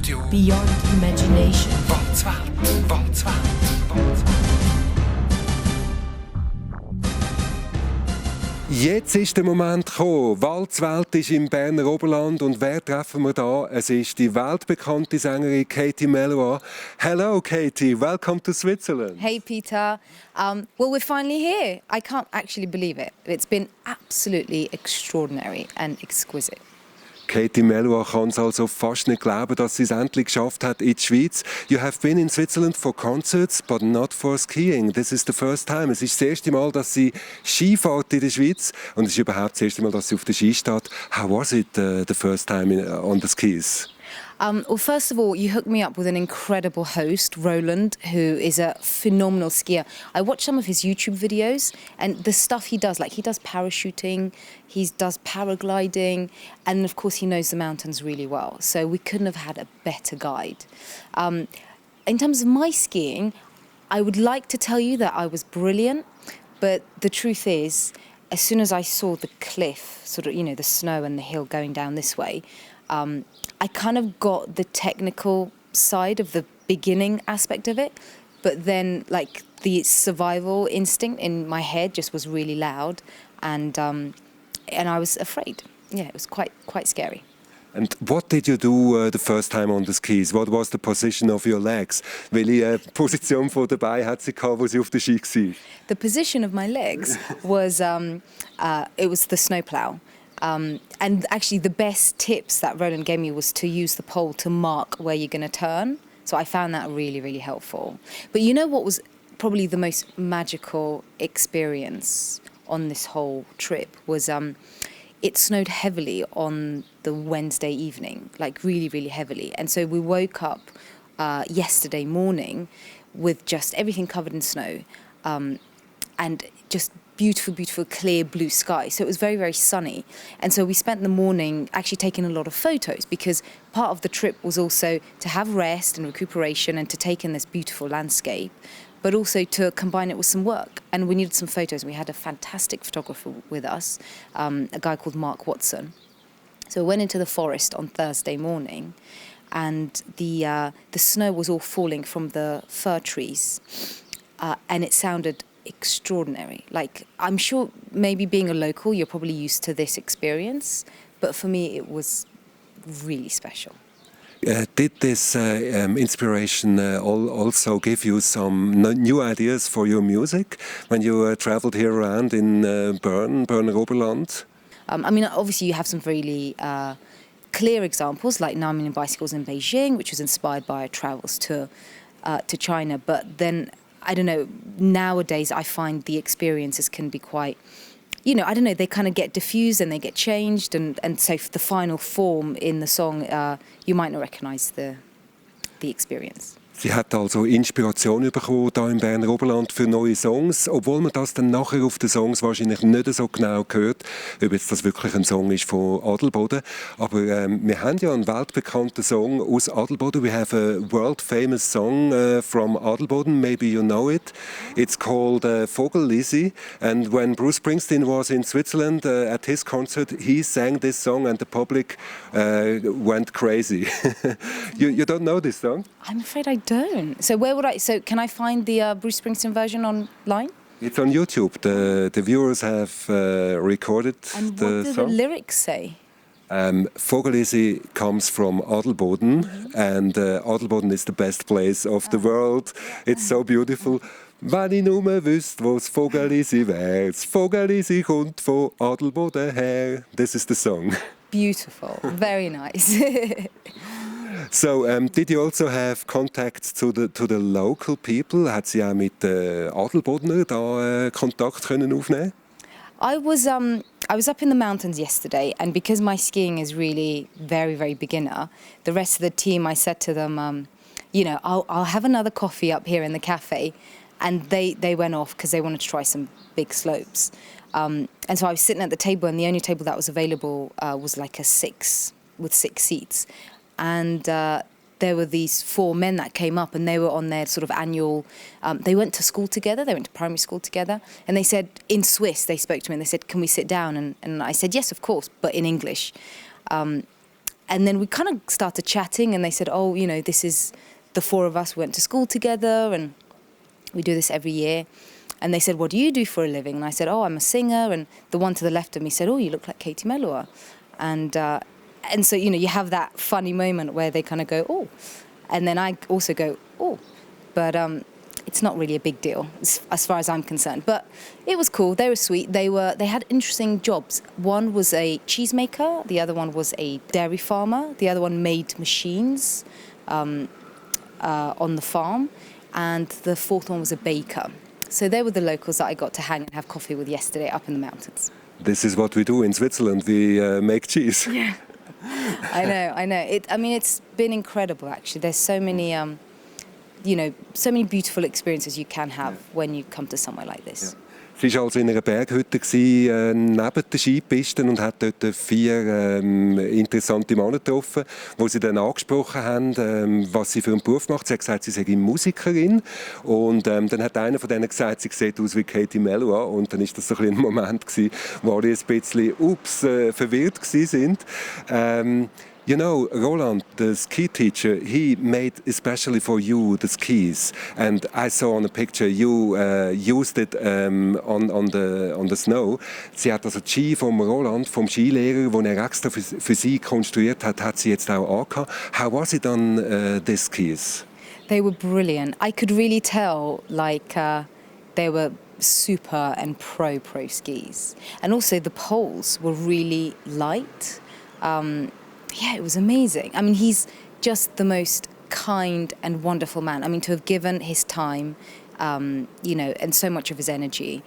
Radio. Beyond imagination. WALTS WELT, WALTS WELT, WALTS WELT. Jetzt ist der Moment gekommen. WALTS WELT ist im Berner Oberland und wer treffen wir da? Es ist die weltbekannte Sängerin Katie Melua. Hello Katie, welcome to Switzerland. Hey Peter. Well, we're finally here. I can't actually believe it. It's been absolutely extraordinary and exquisite. Katie Melua kann es also fast nicht glauben, dass sie es endlich geschafft hat in die Schweiz. You have been in Switzerland for concerts, but not for skiing. This is the first time. Es ist das erste Mal, dass sie Ski fährt in der Schweiz und es ist überhaupt das erste Mal, dass sie auf der Ski steht. How was it the first time on the skis? Well, first of all, you hooked me up with an incredible host, Roland, who is a phenomenal skier. I watched some of his YouTube videos and the stuff he does, like he does parachuting, he does paragliding, and of course he knows the mountains really well. So we couldn't have had a better guide. In terms of my skiing, I would like to tell you that I was brilliant, but the truth is, as soon as I saw the cliff, sort of, you know, the snow and the hill going down this way, I kind of got the technical side of the beginning aspect of it, but then like the survival instinct in my head just was really loud, and I was afraid. Yeah, it was quite scary. And what did you do the first time on the skis? What was the position of your legs? Welche Position von dabei hat sie gehabt, wo sie auf der Ski war? The position of my legs was it was the snowplow. And actually the best tips that Roland gave me was to use the pole to mark where you're going to turn. So I found that really, really helpful. But you know what was probably the most magical experience on this whole trip was it snowed heavily on the Wednesday evening, like really, really heavily. And so we woke up yesterday morning with just everything covered in snow and just beautiful, beautiful, clear blue sky. So it was very, very sunny. And so we spent the morning actually taking a lot of photos because part of the trip was also to have rest and recuperation and to take in this beautiful landscape, but also to combine it with some work. And we needed some photos. We had a fantastic photographer with us, a guy called Mark Watson. So we went into the forest on Thursday morning and the snow was all falling from the fir trees and it sounded extraordinary. Like, I'm sure maybe being a local, you're probably used to this experience, but for me it was really special. Did this inspiration also give you some new ideas for your music when you travelled here around in Berner Oberland? I mean, obviously you have some really clear examples, like Now I'm in Bicycles in Beijing, which was inspired by our travels to China, but then I don't know, nowadays I find the experiences can be quite, you know, I don't know, they kind of get diffused and they get changed, and so the final form in the song, you might not recognise the experience. Sie hat also Inspiration bekommen hier im Berner Oberland für neue Songs, obwohl man das dann nachher auf den Songs wahrscheinlich nicht so genau hört, ob jetzt das wirklich ein Song ist von Adelboden. Aber wir haben ja einen weltbekannten Song aus Adelboden. We have a world famous song from Adelboden, maybe you know it. It's called Vogellisi. And when Bruce Springsteen was in Switzerland at his concert, he sang this song and the public went crazy. You don't know this song? I'm afraid I don't. So where would so can I find the Bruce Springsteen version online? It's on YouTube. The viewers have recorded and the what do song. The lyrics say? Vogellisi comes from Adelboden, and Adelboden is the best place of the world. It's so beautiful. Wenn ich nur wüsste, wo das Vogellisi wäre. Das Vogellisi kommt von Adelboden her. This is the song. Beautiful. Very nice. So, did you also have contacts to the local people? Hat sie auch mit Adelbodener da Kontakt können aufnehmen? I was up in the mountains yesterday, and because my skiing is really very, very beginner, the rest of the team, I said to them, you know, I'll have another coffee up here in the cafe, and they went off because they wanted to try some big slopes. And so I was sitting at the table, and the only table that was available was like a 6 with 6 seats. And there were these 4 men that came up, and they were on their sort of annual, they went to school together, they went to primary school together, and they said, in Swiss, they spoke to me and they said, can we sit down? And I said, yes, of course, but in English. and then we kind of started chatting, and they said, oh, you know, this is the four of us went to school together, and we do this every year. And they said, what do you do for a living? And I said, oh, I'm a singer. And the one to the left of me said, oh, you look like Katie Melua. And so, you know, you have that funny moment where they kind of go, oh. And then I also go, oh. But it's not really a big deal as far as I'm concerned. But it was cool. They were sweet. They had interesting jobs. One was a cheesemaker. The other one was a dairy farmer. The other one made machines on the farm. And the fourth one was a baker. So they were the locals that I got to hang and have coffee with yesterday up in the mountains. This is what we do in Switzerland. We make cheese. Yeah, I know. It's been incredible, actually. There's so many, so many beautiful experiences you can have when you come to somewhere like this. Ja. Sie war also in einer Berghütte neben der Skipiste und hat dort 4 interessante Männer getroffen, die sie dann angesprochen haben, was sie für einen Beruf macht. Sie hat gesagt, sie sei Musikerin. Und dann hat einer von denen gesagt, sie sieht aus wie Katie Melua. Und dann war das so ein Moment gewesen, wo alle ein bisschen verwirrt waren. You know, Roland, the ski teacher, he made especially for you the skis, and I saw on a picture you used it on the snow. Sie hat also die Ski vom Roland, vom Skilehrer, den er extra für sie konstruiert hat sie jetzt auch angehabt. How was it on these skis? They were brilliant. I could really tell, they were super and pro skis, and also the poles were really light. Yeah, it was amazing. I mean, he's just the most kind and wonderful man. I mean, to have given his time, and so much of his energy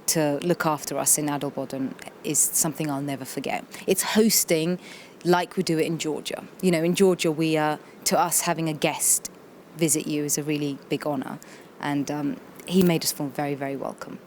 to look after us in Adelboden is something I'll never forget. It's hosting like we do it in Georgia. You know, in Georgia, to us, having a guest visit you is a really big honour. And he made us feel very, very welcome.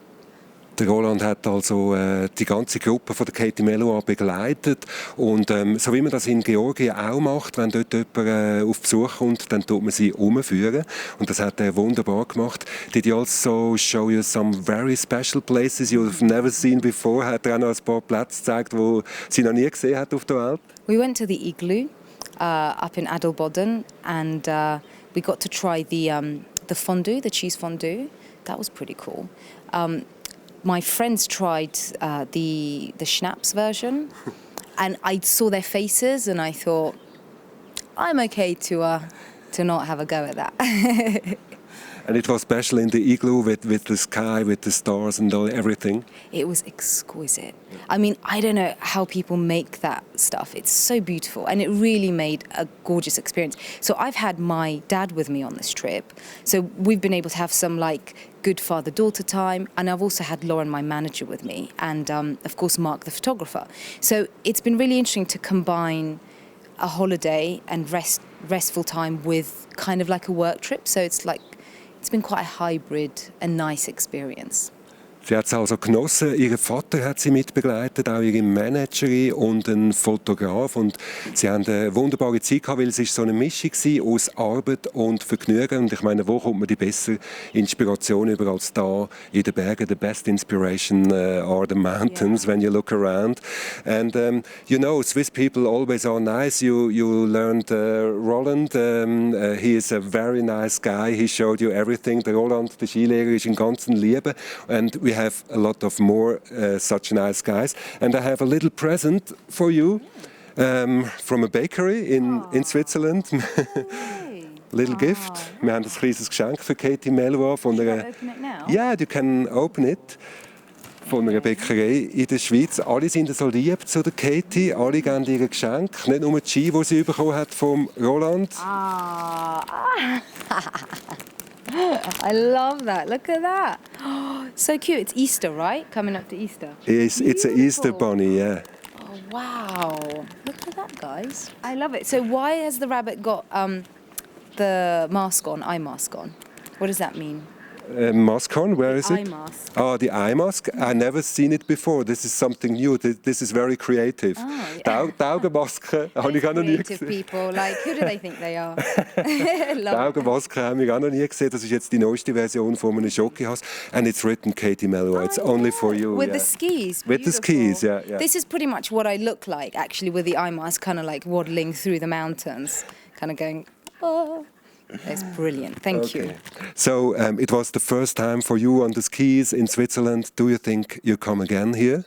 Der Roland hat also die ganze Gruppe von der Katie Melua begleitet und so wie man das in Georgien auch macht, wenn dort jemand auf Besuch kommt, dann tut man sie umführen und das hat er wunderbar gemacht. Did he also show you some very special places you've never seen before? Hat er auch noch ein paar Plätze gezeigt, die sie noch nie gesehen hat auf der Welt? We went to the igloo up in Adelboden, and we got to try the fondue, the cheese fondue. That was pretty cool. My friends tried the schnapps version, and I saw their faces, and I thought, I'm okay to not have a go at that. And it was special in the igloo with the sky, with the stars and everything. It was exquisite. I mean, I don't know how people make that stuff. It's so beautiful, and it really made a gorgeous experience. So I've had my dad with me on this trip. So we've been able to have some good father-daughter time, and I've also had Lauren, my manager, with me, and of course Mark, the photographer. So it's been really interesting to combine a holiday and restful time with kind of like a work trip. So it's been quite a hybrid and nice experience. Sie hat es also genossen. Ihr Vater hat sie mitbegleitet, auch ihre Managerin und ein Fotograf. Und sie haben eine wunderbare Zeit gehabt, weil es ist so eine Mischung war aus Arbeit und Vergnügen. Und ich meine, wo kommt man die bessere Inspiration über als da in den Bergen? The best inspiration are the mountains when you look around. And Swiss people always are nice. You learned Roland. He is a very nice guy. He showed you everything. Der Roland, der Skilehrer, ist ein ganz Liebe. And we have a lot of more such nice guys. And I have a little present for you from a bakery in Switzerland. Little gift. Wir haben ein kleines Geschenk für Katie Melua von einer. Open it now? Yeah, you can open it. Von einer Bäckerei in der Schweiz. Alle sind so lieb zu der Katie. Alle geben ihr Geschenk. Nicht nur die Ski, die sie bekommen hat vom Roland. I love that. Look at that. So cute. It's Easter, right? Coming up to Easter. It's an Easter bunny, yeah. Oh, wow. Look at that, guys. I love it. So why has the rabbit got the mask on, eye mask on? What does that mean? mask on. Where is Eye it? mask. Oh, the eye mask. I never seen it before. This is something new. This is very creative. Die Augenmaske habe ich auch noch nie Creative gesehen. people, like, who do they think they are? Die Love it. Augenmaske habe ich auch noch nie gesehen. Das ist jetzt die neueste Version von einem Jockeyhaus. And it's written Katie Melua. It's only for you. With yeah. the skis. With the Beautiful. skis, yeah. This is pretty much what I look like, actually, with the eye mask, kind of like waddling through the mountains, kind of going, oh. It's brilliant. Thank you. So it was the first time for you on the skis in Switzerland. Do you think you come again here?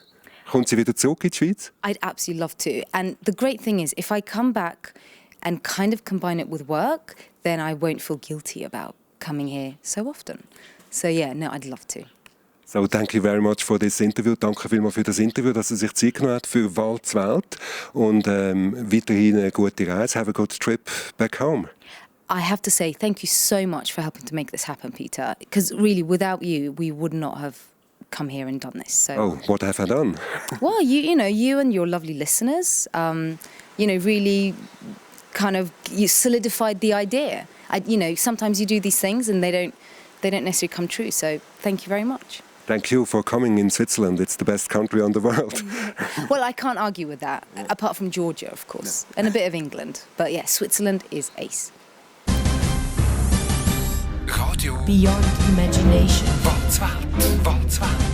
Kommt sie wieder zurück in die Schweiz? I'd absolutely love to. And the great thing is, if I come back and kind of combine it with work, then I won't feel guilty about coming here so often. So yeah, no, I'd love to. So, thank you very much for this interview. Danke vielmals für das Interview, dass Sie sich Zeit genommen hat für WALTS WELT. Und weiterhin eine gute Reise. Have a good trip back home. I have to say thank you so much for helping to make this happen, Peter. Because really, without you, we would not have come here and done this. So, Oh, what have I done? well, you and your lovely listeners, really kind of you solidified the idea. Sometimes you do these things and they don't necessarily come true. So, thank you very much. Thank you for coming in Switzerland. It's the best country on the world. Well, I can't argue with that, apart from Georgia, of course, and a bit of England. But yeah, Switzerland is ace. Radio Beyond imagination. WALTS WELT. WALTS WELT.